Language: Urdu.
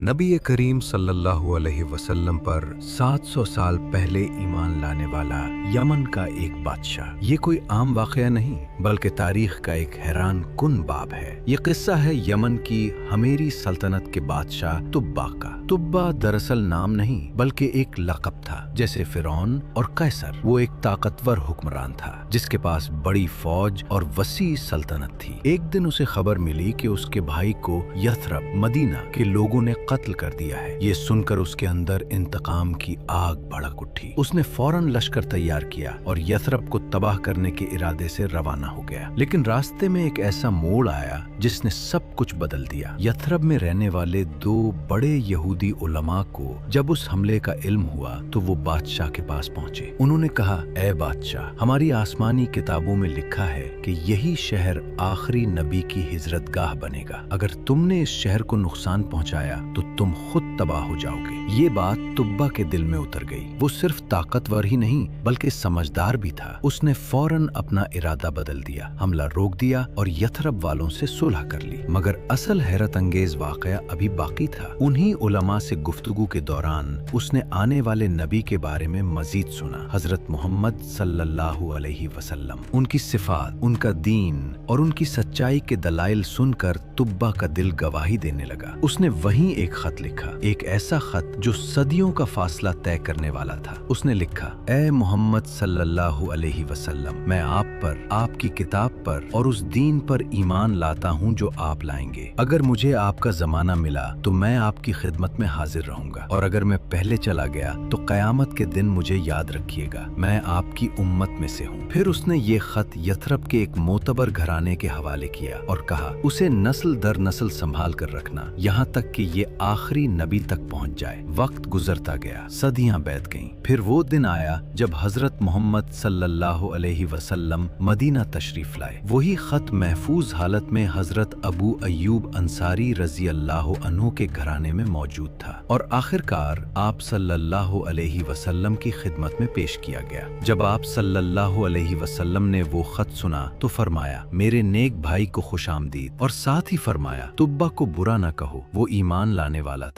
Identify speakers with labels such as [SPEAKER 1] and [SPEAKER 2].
[SPEAKER 1] نبی کریم صلی اللہ علیہ وسلم پر 700 سال پہلے ایمان لانے والا یمن کا ایک بادشاہ۔ یہ کوئی عام واقعہ نہیں بلکہ تاریخ کا ایک حیران کن باب ہے۔ یہ قصہ ہے یمن کی ہمیری سلطنت کے بادشاہ تبا کا۔ تبا دراصل نام نہیں بلکہ ایک لقب تھا، جیسے فرعون اور قیصر۔ وہ ایک طاقتور حکمران تھا جس کے پاس بڑی فوج اور وسیع سلطنت تھی۔ ایک دن اسے خبر ملی کہ اس کے بھائی کو یثرب مدینہ کے لوگوں نے قتل کر دیا ہے۔ یہ سن کر اس کے اندر انتقام کی آگ بھڑک اٹھی۔ اس نے فوراً لشکر تیار کیا اور یثرب کو تباہ کرنے کے ارادے سے روانہ ہو گیا، لیکن راستے میں ایک ایسا موڑ آیا جس نے سب کچھ بدل دیا۔ یثرب میں رہنے والے دو بڑے یہودی علماء کو جب اس حملے کا علم ہوا تو وہ بادشاہ کے پاس پہنچے۔ انہوں نے کہا، اے بادشاہ، ہماری آسمانی کتابوں میں لکھا ہے کہ یہی شہر آخری نبی کی ہجرت گاہ بنے گا۔ اگر تم نے اس شہر کو نقصان پہنچایا تو تم خود تباہ ہو جاؤ گے۔ یہ بات تبا کے دل میں اتر گئی۔ وہ صرف طاقتور ہی نہیں بلکہ سمجھدار بھی تھا۔ اس نے فوراً اپنا ارادہ بدل دیا، حملہ روک دیا اور یثرب والوں سے صلح کر لی۔ مگر اصل حیرت انگیز واقعہ ابھی باقی تھا۔ انہی علماء سے گفتگو کے دوران اس نے آنے والے نبی کے بارے میں مزید سنا، حضرت محمد صلی اللہ علیہ وسلم۔ ان کی صفات، ان کا دین اور ان کی سچائی کے دلائل سن کر تبا کا دل گواہی دینے لگا۔ اس نے وہیں ایک خط لکھا، ایک ایسا خط جو صدیوں کا فاصلہ طے کرنے والا تھا۔ اس نے لکھا، اے محمد صلی اللہ علیہ وسلم، میں آپ پر، آپ کی کتاب پر اور اس دین پر ایمان لاتا ہوں جو آپ لائیں گے۔ اگر مجھے آپ کا زمانہ ملا تو میں آپ کی خدمت میں حاضر رہوں گا، اور اگر میں پہلے چلا گیا تو قیامت کے دن مجھے یاد رکھیے گا، میں آپ کی امت میں سے ہوں۔ پھر اس نے یہ خط یثرب کے ایک معتبر گھرانے کے حوالے کیا اور کہا، اسے نسل در نسل سنبھال کر رکھنا یہاں تک کہ یہ آخری نبی تک پہنچ جائے۔ وقت گزرتا گیا، صدیاں بیت گئیں۔ پھر وہ دن آیا جب حضرت محمد صلی اللہ علیہ وسلم مدینہ تشریف لائے۔ وہی خط محفوظ حالت میں حضرت ابو ایوب انصاری رضی اللہ عنہ کے گھرانے میں موجود تھا، اور آخرکار آپ صلی اللہ علیہ وسلم کی خدمت میں پیش کیا گیا۔ جب آپ صلی اللہ علیہ وسلم نے وہ خط سنا تو فرمایا، میرے نیک بھائی کو خوش آمدید، اور ساتھ ہی فرمایا، تبا کو برا نہ کہو، وہ ایمان لانے والا تھا۔